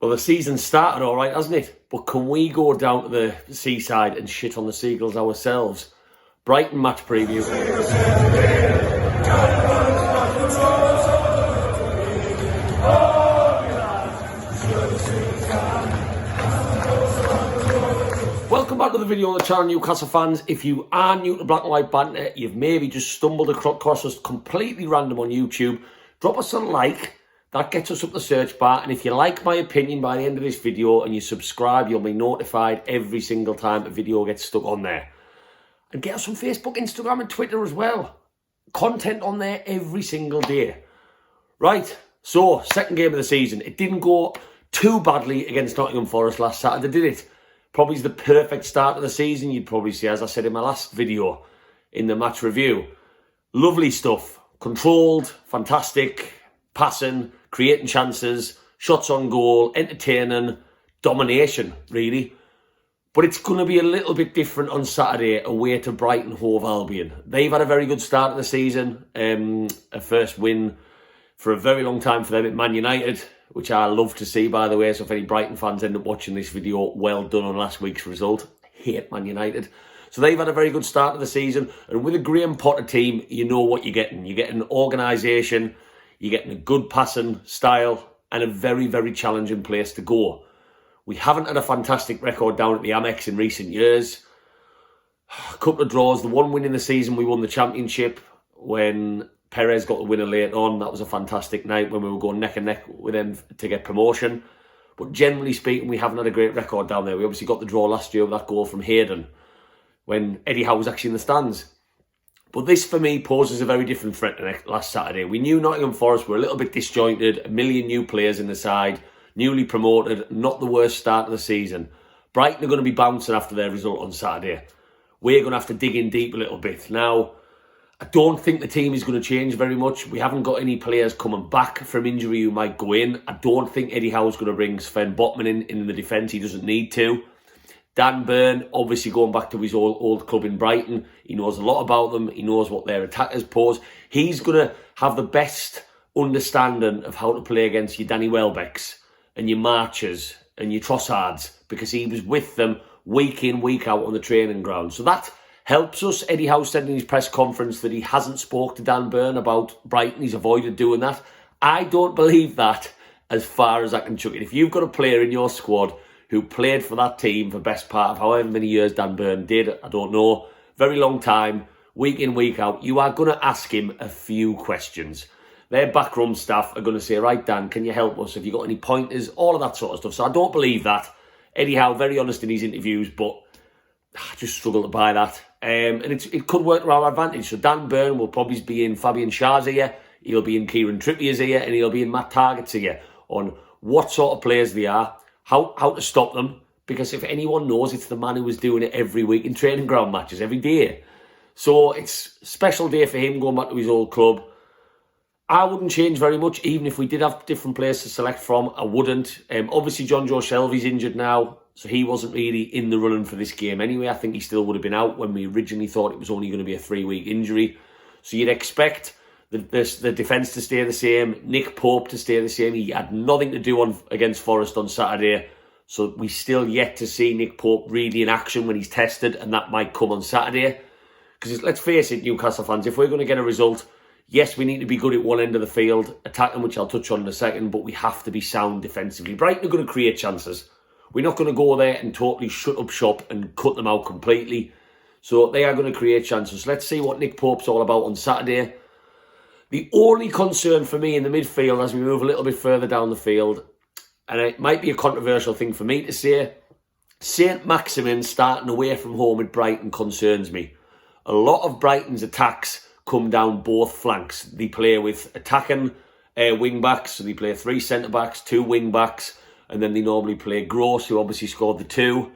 Well, the season started all right, hasn't it? But can we go down to the seaside and shit on the Seagulls ourselves? Brighton match preview. Welcome back to the video on the channel, Newcastle fans. If you are new to Black and White Banter, you've maybe just stumbled across us completely random on YouTube, drop us a like. That gets us up the search bar, and if you like my opinion by the end of this video and you subscribe, you'll be notified every single time a video gets stuck on there. And get us on Facebook, Instagram and Twitter as well. Content on there every single day. Right, so second game of the season. It didn't go too badly against Nottingham Forest last Saturday, did it? Probably the perfect start of the season, you'd probably say, as I said in my last video in the match review. Lovely stuff. Controlled, fantastic, passing, creating chances, shots on goal, entertaining, domination, really. But it's going to be a little bit different on Saturday away to Brighton and Hove Albion. They've had a very good start of the season. A first win for a very long time for them at Man United, which I love to see, by the way. So if any Brighton fans end up watching this video, well done on last week's result. I hate Man United. So they've had a very good start of the season. And with a Graham Potter team, you know what you're getting. You're getting organisation, you're getting a good passing style, and a very, very challenging place to go. We haven't had a fantastic record down at the Amex in recent years. A couple of draws. The one win in the season, we won the championship when Perez got the winner late on. That was a fantastic night when we were going neck and neck with them to get promotion. But generally speaking, we haven't had a great record down there. We obviously got the draw last year with that goal from Hayden when Eddie Howe was actually in the stands. But this, for me, poses a very different threat to last Saturday. We knew Nottingham Forest were a little bit disjointed, a million new players in the side, newly promoted, not the worst start of the season. Brighton are going to be bouncing after their result on Saturday. We're going to have to dig in deep a little bit. Now, I don't think the team is going to change very much. We haven't got any players coming back from injury who might go in. I don't think Eddie Howe's going to bring Sven Botman in the defence. He doesn't need to. Dan Burn, obviously going back to his old club in Brighton. He knows a lot about them. He knows what their attackers pose. He's going to have the best understanding of how to play against your Danny Welbecks and your Marchers and your Trossards, because he was with them week in, week out on the training ground. So that helps us. Eddie Howe said in his press conference that he hasn't spoke to Dan Burn about Brighton. He's avoided doing that. I don't believe that as far as I can chuck it. If you've got a player in your squad who played for that team for the best part of however many years Dan Burn did, I don't know, very long time, week in, week out, you are going to ask him a few questions. Their backroom staff are going to say, right, Dan, can you help us? Have you got any pointers? All of that sort of stuff. So I don't believe that. Eddie Howe, very honest in his interviews, but I just struggle to buy that. And it could work to our advantage. So Dan Burn will probably be in Fabian Schär's ear, he'll be in Kieran Trippier's ear, and he'll be in Matt Targett's ear on what sort of players they are, how to stop them. Because if anyone knows, it's the man who was doing it every week in training ground matches, every day. So it's a special day for him going back to his old club. I wouldn't change very much, even if we did have different players to select from. I wouldn't. Obviously, John Joe Shelby's injured now, so he wasn't really in the running for this game anyway. I think he still would have been out when we originally thought it was only going to be a 3-week injury. So you'd expect the defence to stay the same, Nick Pope to stay the same. He had nothing to do against Forest on Saturday, so we still yet to see Nick Pope really in action when he's tested, and that might come on Saturday. Because let's face it, Newcastle fans, if we're going to get a result, yes, we need to be good at one end of the field, attacking, which I'll touch on in a second, but we have to be sound defensively. Brighton are going to create chances. We're not going to go there and totally shut up shop and cut them out completely. So they are going to create chances. Let's see what Nick Pope's all about on Saturday. The only concern for me in the midfield as we move a little bit further down the field, and it might be a controversial thing for me to say, St Maximin starting away from home at Brighton concerns me. A lot of Brighton's attacks come down both flanks. They play with attacking wing-backs, so they play 3 centre-backs, 2 wing-backs, and then they normally play Gross, who obviously scored the two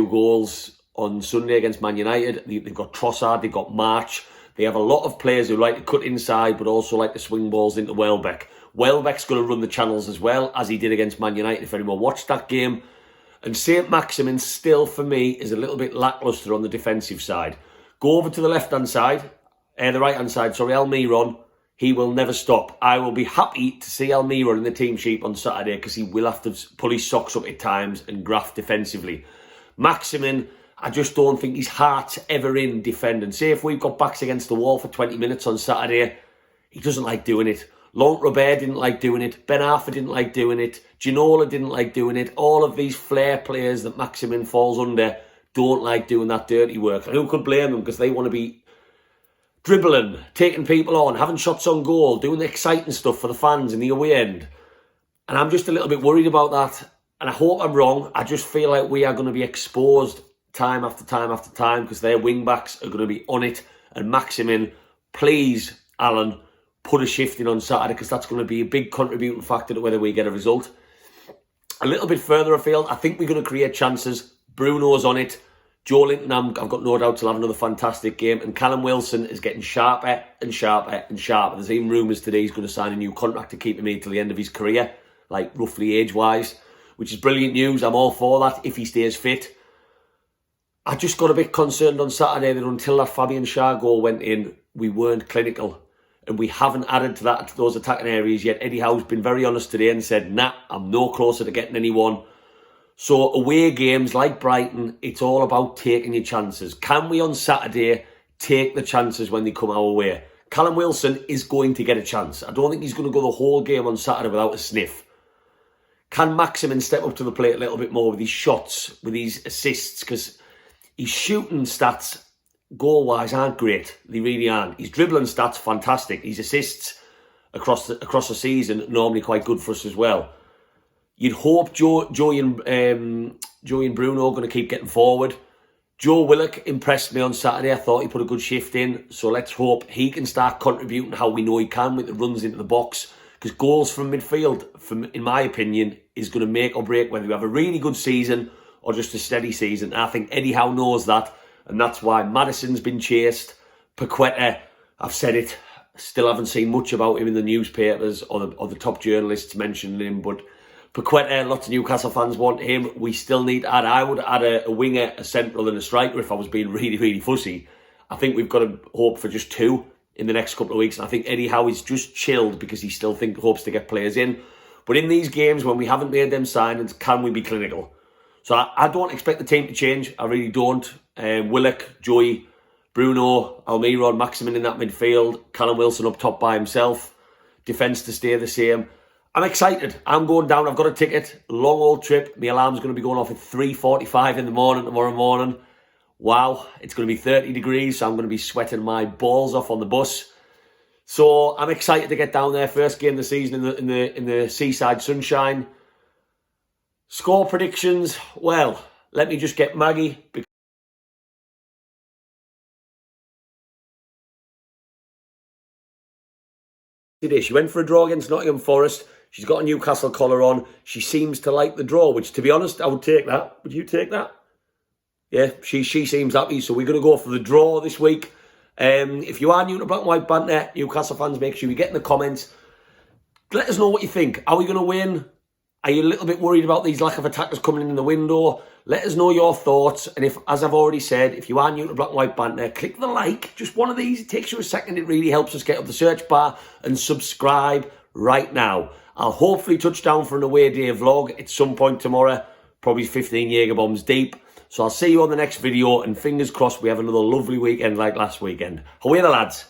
goals on Sunday against Man United. They've got Trossard, they've got March. They have a lot of players who like to cut inside, but also like to swing balls into Welbeck. Welbeck's going to run the channels as well, as he did against Man United, if anyone watched that game. And St Maximin still, for me, is a little bit lacklustre on the defensive side. Go over to the left-hand side, the right-hand side, sorry, Almiron. He will never stop. I will be happy to see Almiron in the team sheet on Saturday because he will have to pull his socks up at times and graft defensively. Maximin, I just don't think his heart's ever in defending. Say if we've got backs against the wall for 20 minutes on Saturday, he doesn't like doing it. Laurent Robert didn't like doing it. Ben Arfa didn't like doing it. Ginola didn't like doing it. All of these flair players that Maximin falls under don't like doing that dirty work. And who could blame them because they want to be dribbling, taking people on, having shots on goal, doing the exciting stuff for the fans in the away end. And I'm just a little bit worried about that. And I hope I'm wrong. I just feel like we are going to be exposed time after time after time because their wing-backs are going to be on it. And Maximin, please, Alan, put a shift in on Saturday because that's going to be a big contributing factor to whether we get a result. A little bit further afield, I think we're going to create chances. Bruno's on it. Joe Linton, I've got no doubt he'll have another fantastic game. And Callum Wilson is getting sharper and sharper and sharper. There's even rumours today he's going to sign a new contract to keep him here till the end of his career, like roughly age-wise, which is brilliant news. I'm all for that if he stays fit. I just got a bit concerned on Saturday that until that Fabian Schär goal went in, we weren't clinical. And we haven't added to those attacking areas yet. Eddie Howe's been very honest today and said, nah, I'm no closer to getting anyone. So away games like Brighton, it's all about taking your chances. Can we on Saturday take the chances when they come our way? Callum Wilson is going to get a chance. I don't think he's going to go the whole game on Saturday without a sniff. Can Maximin step up to the plate a little bit more with his shots, with his assists? Because his shooting stats, goal-wise, aren't great. They really aren't. His dribbling stats, fantastic. His assists across the season, normally quite good for us as well. You'd hope Joey and Bruno are going to keep getting forward. Joe Willock impressed me on Saturday. I thought he put a good shift in. So let's hope he can start contributing how we know he can with the runs into the box. Because goals from midfield, in my opinion, is going to make or break whether we have a really good season or just a steady season. And I think Eddie Howe knows that. And that's why Maddison's been chased. Paqueta, I've said it, still haven't seen much about him in the newspapers or the top journalists mentioning him. But Paqueta, lots of Newcastle fans want him. We still need to add, I would add a winger, a central and a striker if I was being really, really fussy. I think we've got to hope for just two in the next couple of weeks. And I think Eddie Howe is just chilled because he still hopes to get players in. But in these games, when we haven't made them signings, can we be clinical? So I don't expect the team to change. I really don't. Willock, Joey, Bruno, Almiron, Maximin in that midfield. Callum Wilson up top by himself. Defence to stay the same. I'm excited. I'm going down. I've got a ticket. Long old trip. My alarm's going to be going off at 3:45 in the morning tomorrow morning. Wow. It's going to be 30 degrees, so I'm going to be sweating my balls off on the bus. So I'm excited to get down there. First game of the season in the seaside sunshine. Score predictions. Well, let me just get Maggie. She went for a draw against Nottingham Forest. She's got a Newcastle collar on. She seems to like the draw, which, to be honest, I would take that. Would you take that? Yeah, she seems happy. So we're going to go for the draw this week. If you are new to Black and White Banter, Newcastle fans, make sure you get in the comments. Let us know what you think. Are we going to win? Are you a little bit worried about these lack of attackers coming in the window? Let us know your thoughts. And if, as I've already said, if you are new to Black and White Banter, click the like. Just one of these. It takes you a second. It really helps us get up the search bar. And subscribe right now. I'll hopefully touch down for an away day vlog at some point tomorrow. Probably 15 Jaeger bombs deep. So I'll see you on the next video. And fingers crossed we have another lovely weekend like last weekend. Away the lads.